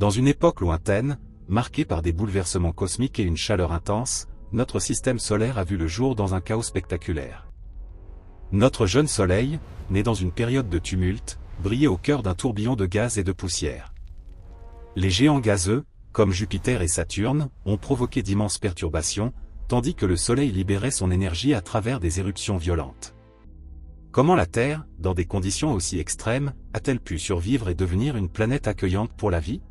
Dans une époque lointaine, marquée par des bouleversements cosmiques et une chaleur intense, notre système solaire a vu le jour dans un chaos spectaculaire. Notre jeune Soleil, né dans une période de tumulte, brillait au cœur d'un tourbillon de gaz et de poussière. Les géants gazeux, comme Jupiter et Saturne, ont provoqué d'immenses perturbations, tandis que le Soleil libérait son énergie à travers des éruptions violentes. Comment la Terre, dans des conditions aussi extrêmes, a-t-elle pu survivre et devenir une planète accueillante pour la vie?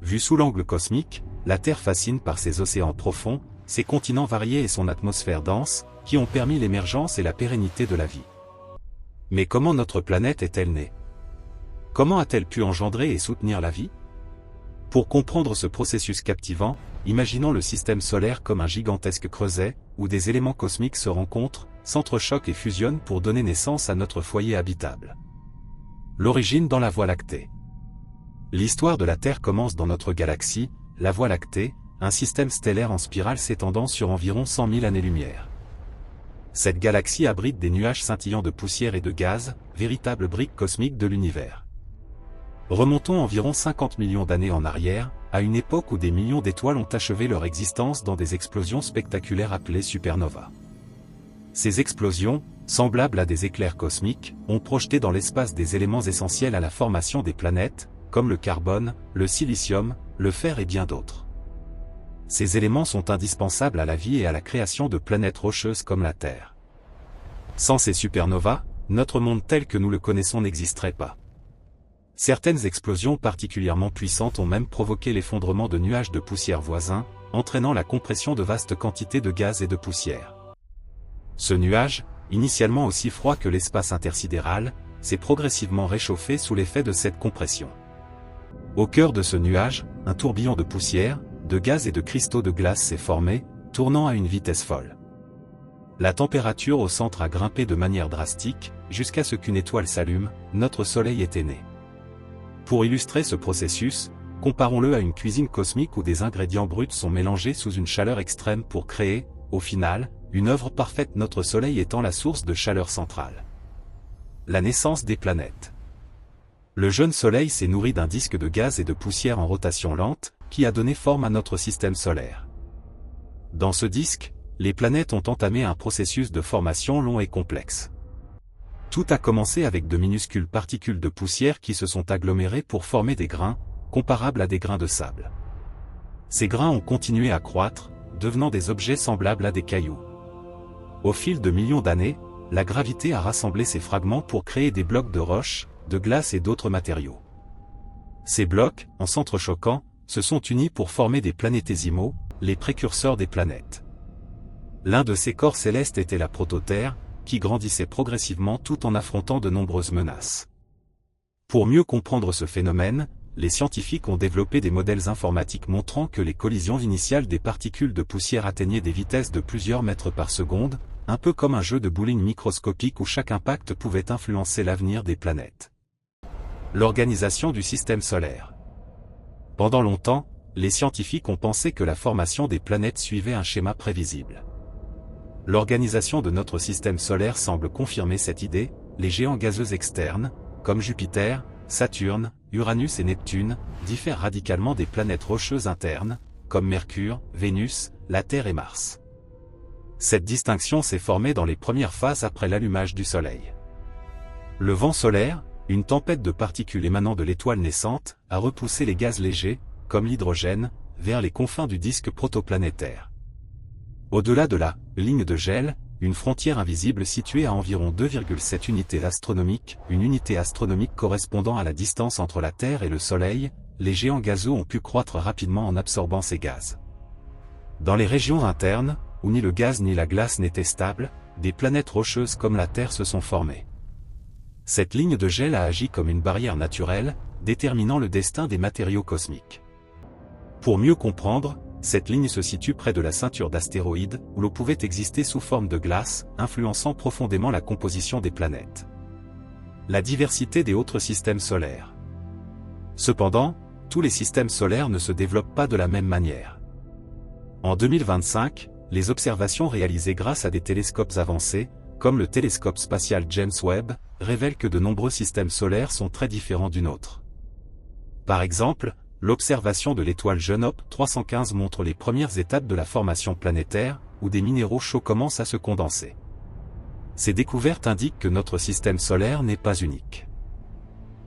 Vue sous l'angle cosmique, la Terre fascine par ses océans profonds, ses continents variés et son atmosphère dense, qui ont permis l'émergence et la pérennité de la vie. Mais comment notre planète est-elle née? Comment a-t-elle pu engendrer et soutenir la vie? Pour comprendre ce processus captivant, imaginons le système solaire comme un gigantesque creuset, où des éléments cosmiques se rencontrent, s'entrechoquent et fusionnent pour donner naissance à notre foyer habitable. L'origine dans la Voie lactée. L'histoire de la Terre commence dans notre galaxie, la Voie lactée, un système stellaire en spirale s'étendant sur environ 100 000 années-lumière. Cette galaxie abrite des nuages scintillants de poussière et de gaz, véritables briques cosmiques de l'univers. Remontons environ 50 millions d'années en arrière, à une époque où des millions d'étoiles ont achevé leur existence dans des explosions spectaculaires appelées supernovas. Ces explosions, semblables à des éclairs cosmiques, ont projeté dans l'espace des éléments essentiels à la formation des planètes, comme le carbone, le silicium, le fer et bien d'autres. Ces éléments sont indispensables à la vie et à la création de planètes rocheuses comme la Terre. Sans ces supernovas, notre monde tel que nous le connaissons n'existerait pas. Certaines explosions particulièrement puissantes ont même provoqué l'effondrement de nuages de poussière voisins, entraînant la compression de vastes quantités de gaz et de poussière. Ce nuage, initialement aussi froid que l'espace intersidéral, s'est progressivement réchauffé sous l'effet de cette compression. Au cœur de ce nuage, un tourbillon de poussière, de gaz et de cristaux de glace s'est formé, tournant à une vitesse folle. La température au centre a grimpé de manière drastique, jusqu'à ce qu'une étoile s'allume, notre Soleil était né. Pour illustrer ce processus, comparons-le à une cuisine cosmique où des ingrédients bruts sont mélangés sous une chaleur extrême pour créer, au final, une œuvre parfaite, notre Soleil étant la source de chaleur centrale. La naissance des planètes. Le jeune Soleil s'est nourri d'un disque de gaz et de poussière en rotation lente, qui a donné forme à notre système solaire. Dans ce disque, les planètes ont entamé un processus de formation long et complexe. Tout a commencé avec de minuscules particules de poussière qui se sont agglomérées pour former des grains, comparables à des grains de sable. Ces grains ont continué à croître, devenant des objets semblables à des cailloux. Au fil de millions d'années, la gravité a rassemblé ces fragments pour créer des blocs de roche, de glace et d'autres matériaux. Ces blocs, en s'entrechoquant, se sont unis pour former des planétésimaux, les précurseurs des planètes. L'un de ces corps célestes était la prototerre, qui grandissait progressivement tout en affrontant de nombreuses menaces. Pour mieux comprendre ce phénomène, les scientifiques ont développé des modèles informatiques montrant que les collisions initiales des particules de poussière atteignaient des vitesses de plusieurs mètres par seconde, un peu comme un jeu de bowling microscopique où chaque impact pouvait influencer l'avenir des planètes. L'organisation du système solaire. Pendant longtemps, les scientifiques ont pensé que la formation des planètes suivait un schéma prévisible. L'organisation de notre système solaire semble confirmer cette idée. Les géants gazeux externes, comme Jupiter, Saturne, Uranus et Neptune, diffèrent radicalement des planètes rocheuses internes, comme Mercure, Vénus, la Terre et Mars. Cette distinction s'est formée dans les premières phases après l'allumage du Soleil. Le vent solaire, une tempête de particules émanant de l'étoile naissante, a repoussé les gaz légers, comme l'hydrogène, vers les confins du disque protoplanétaire. Au-delà de la ligne de gel, une frontière invisible située à environ 2,7 unités astronomiques, une unité astronomique correspondant à la distance entre la Terre et le Soleil, les géants gazeux ont pu croître rapidement en absorbant ces gaz. Dans les régions internes, où ni le gaz ni la glace n'étaient stables, des planètes rocheuses comme la Terre se sont formées. Cette ligne de gel a agi comme une barrière naturelle, déterminant le destin des matériaux cosmiques. Pour mieux comprendre, cette ligne se situe près de la ceinture d'astéroïdes, où l'eau pouvait exister sous forme de glace, influençant profondément la composition des planètes. La diversité des autres systèmes solaires. Cependant, tous les systèmes solaires ne se développent pas de la même manière. En 2025, les observations réalisées grâce à des télescopes avancés, comme le télescope spatial James Webb, révèlent que de nombreux systèmes solaires sont très différents du nôtre. Par exemple, l'observation de l'étoile Genop 315 montre les premières étapes de la formation planétaire, où des minéraux chauds commencent à se condenser. Ces découvertes indiquent que notre système solaire n'est pas unique.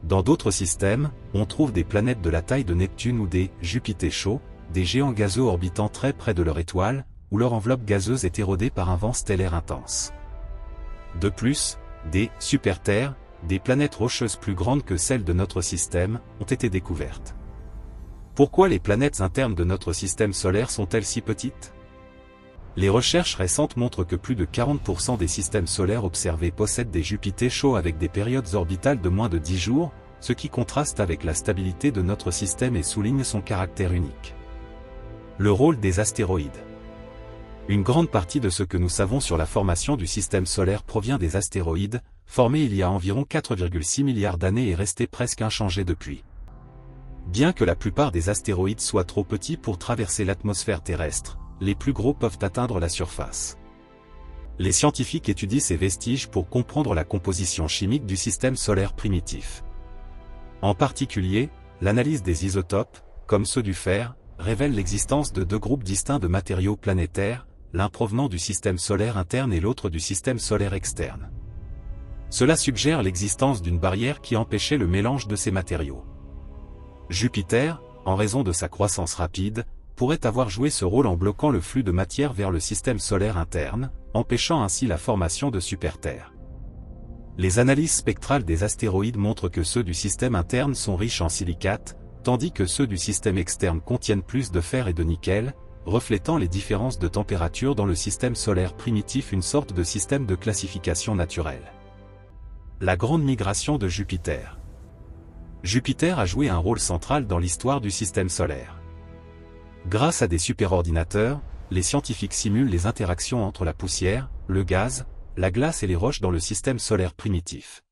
Dans d'autres systèmes, on trouve des planètes de la taille de Neptune ou des Jupiters chauds, des géants gazeux orbitant très près de leur étoile, où leur enveloppe gazeuse est érodée par un vent stellaire intense. De plus, des super-Terres, des planètes rocheuses plus grandes que celles de notre système, ont été découvertes. Pourquoi les planètes internes de notre système solaire sont-elles si petites? Les recherches récentes montrent que plus de 40% des systèmes solaires observés possèdent des Jupiters chauds avec des périodes orbitales de moins de 10 jours, ce qui contraste avec la stabilité de notre système et souligne son caractère unique. Le rôle des astéroïdes. Une grande partie de ce que nous savons sur la formation du système solaire provient des astéroïdes, formés il y a environ 4,6 milliards d'années et restés presque inchangés depuis. Bien que la plupart des astéroïdes soient trop petits pour traverser l'atmosphère terrestre, les plus gros peuvent atteindre la surface. Les scientifiques étudient ces vestiges pour comprendre la composition chimique du système solaire primitif. En particulier, l'analyse des isotopes, comme ceux du fer, révèle l'existence de deux groupes distincts de matériaux planétaires, l'un provenant du système solaire interne et l'autre du système solaire externe. Cela suggère l'existence d'une barrière qui empêchait le mélange de ces matériaux. Jupiter, en raison de sa croissance rapide, pourrait avoir joué ce rôle en bloquant le flux de matière vers le système solaire interne, empêchant ainsi la formation de super-Terres. Les analyses spectrales des astéroïdes montrent que ceux du système interne sont riches en silicates, tandis que ceux du système externe contiennent plus de fer et de nickel, reflétant les différences de température dans le système solaire primitif, une sorte de système de classification naturelle. La grande migration de Jupiter. Jupiter a joué un rôle central dans l'histoire du système solaire. Grâce à des superordinateurs, les scientifiques simulent les interactions entre la poussière, le gaz, la glace et les roches dans le système solaire primitif.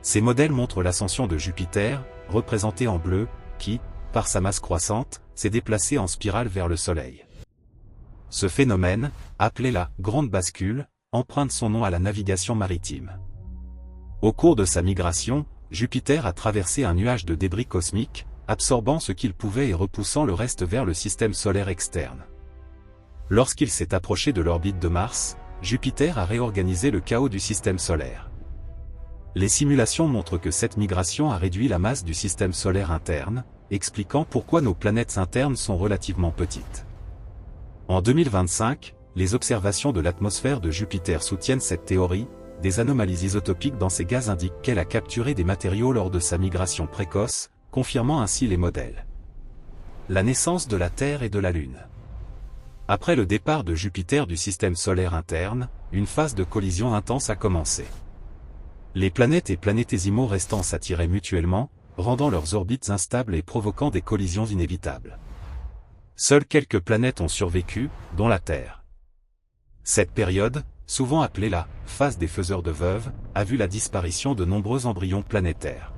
Ces modèles montrent l'ascension de Jupiter, représenté en bleu, qui, par sa masse croissante, s'est déplacé en spirale vers le Soleil. Ce phénomène, appelé la « grande bascule », emprunte son nom à la navigation maritime. Au cours de sa migration, Jupiter a traversé un nuage de débris cosmiques, absorbant ce qu'il pouvait et repoussant le reste vers le système solaire externe. Lorsqu'il s'est approché de l'orbite de Mars, Jupiter a réorganisé le chaos du système solaire. Les simulations montrent que cette migration a réduit la masse du système solaire interne, expliquant pourquoi nos planètes internes sont relativement petites. En 2025, les observations de l'atmosphère de Jupiter soutiennent cette théorie. Des anomalies isotopiques dans ces gaz indiquent qu'elle a capturé des matériaux lors de sa migration précoce, confirmant ainsi les modèles. La naissance de la Terre et de la Lune. Après le départ de Jupiter du système solaire interne, une phase de collision intense a commencé. Les planètes et planétésimaux restants s'attiraient mutuellement, rendant leurs orbites instables et provoquant des collisions inévitables. Seules quelques planètes ont survécu, dont la Terre. Cette période, souvent appelée la « phase des faiseurs de veuves », a vu la disparition de nombreux embryons planétaires.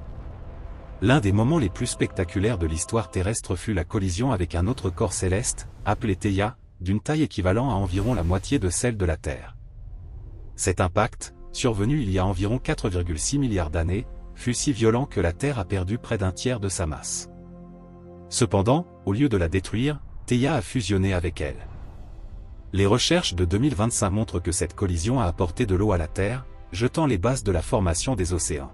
L'un des moments les plus spectaculaires de l'histoire terrestre fut la collision avec un autre corps céleste, appelé Theia, d'une taille équivalente à environ la moitié de celle de la Terre. Cet impact, survenu il y a environ 4,6 milliards d'années, fut si violent que la Terre a perdu près d'un tiers de sa masse. Cependant, au lieu de la détruire, Theia a fusionné avec elle. Les recherches de 2025 montrent que cette collision a apporté de l'eau à la Terre, jetant les bases de la formation des océans.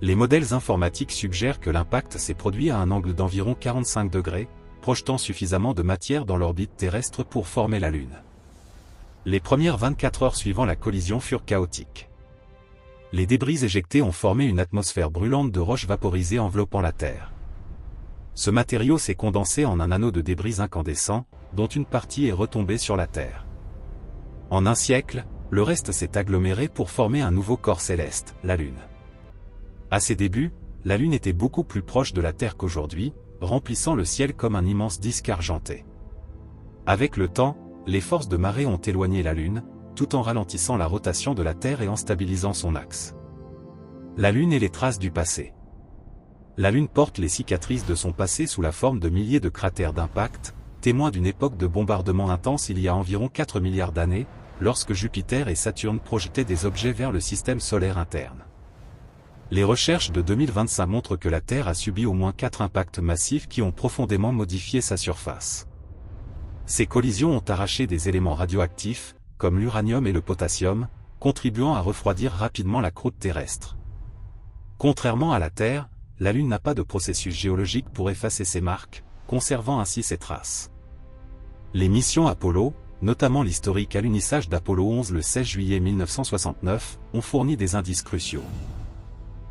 Les modèles informatiques suggèrent que l'impact s'est produit à un angle d'environ 45 degrés, projetant suffisamment de matière dans l'orbite terrestre pour former la Lune. Les premières 24 heures suivant la collision furent chaotiques. Les débris éjectés ont formé une atmosphère brûlante de roches vaporisées enveloppant la Terre. Ce matériau s'est condensé en un anneau de débris incandescents, dont une partie est retombée sur la Terre. En un siècle, le reste s'est aggloméré pour former un nouveau corps céleste, la Lune. À ses débuts, la Lune était beaucoup plus proche de la Terre qu'aujourd'hui, remplissant le ciel comme un immense disque argenté. Avec le temps, les forces de marée ont éloigné la Lune, tout en ralentissant la rotation de la Terre et en stabilisant son axe. La Lune et les traces du passé. La Lune porte les cicatrices de son passé sous la forme de milliers de cratères d'impact, témoins d'une époque de bombardement intense il y a environ 4 milliards d'années, lorsque Jupiter et Saturne projetaient des objets vers le système solaire interne. Les recherches de 2025 montrent que la Terre a subi au moins 4 impacts massifs qui ont profondément modifié sa surface. Ces collisions ont arraché des éléments radioactifs, comme l'uranium et le potassium, contribuant à refroidir rapidement la croûte terrestre. Contrairement à la Terre, la Lune n'a pas de processus géologique pour effacer ses marques, conservant ainsi ses traces. Les missions Apollo, notamment l'historique alunissage d'Apollo 11 le 16 juillet 1969, ont fourni des indices cruciaux.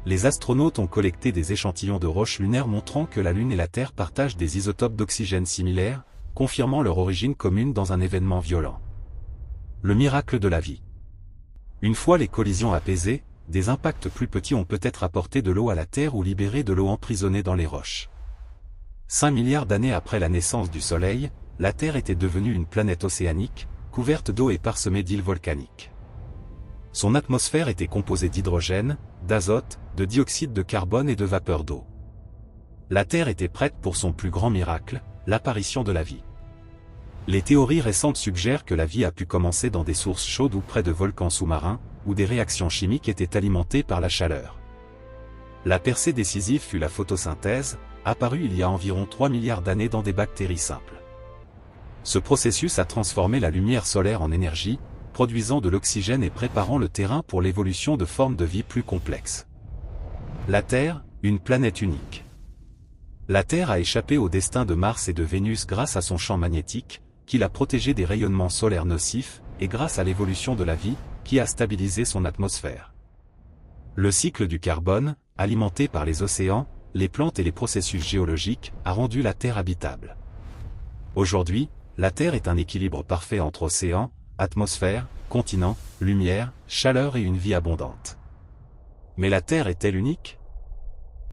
Les astronautes ont collecté des échantillons de roches lunaires montrant que la Lune et la Terre partagent des isotopes d'oxygène similaires, confirmant leur origine commune dans un événement violent. Le miracle de la vie. Une fois les collisions apaisées, des impacts plus petits ont peut-être apporté de l'eau à la Terre ou libéré de l'eau emprisonnée dans les roches. 5 milliards d'années après la naissance du Soleil, la Terre était devenue une planète océanique, couverte d'eau et parsemée d'îles volcaniques. Son atmosphère était composée d'hydrogène, d'azote, de dioxyde de carbone et de vapeur d'eau. La Terre était prête pour son plus grand miracle, l'apparition de la vie. Les théories récentes suggèrent que la vie a pu commencer dans des sources chaudes ou près de volcans sous-marins, où des réactions chimiques étaient alimentées par la chaleur. La percée décisive fut la photosynthèse, apparue il y a environ 3 milliards d'années dans des bactéries simples. Ce processus a transformé la lumière solaire en énergie, produisant de l'oxygène et préparant le terrain pour l'évolution de formes de vie plus complexes. La Terre, une planète unique. La Terre a échappé au destin de Mars et de Vénus grâce à son champ magnétique, qui l'a protégée des rayonnements solaires nocifs, et grâce à l'évolution de la vie, qui a stabilisé son atmosphère. Le cycle du carbone, alimenté par les océans, les plantes et les processus géologiques, a rendu la Terre habitable. Aujourd'hui, la Terre est un équilibre parfait entre océans, atmosphère, continents, lumière, chaleur et une vie abondante. Mais la Terre est-elle unique?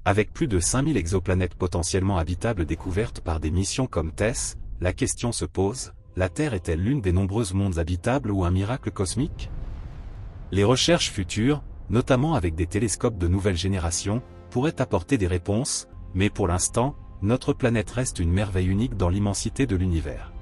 Avec plus de 5000 exoplanètes potentiellement habitables découvertes par des missions comme TESS, la question se pose, la Terre est-elle l'une des nombreuses mondes habitables ou un miracle cosmique? Les recherches futures, notamment avec des télescopes de nouvelle génération, pourraient apporter des réponses, mais pour l'instant, notre planète reste une merveille unique dans l'immensité de l'univers.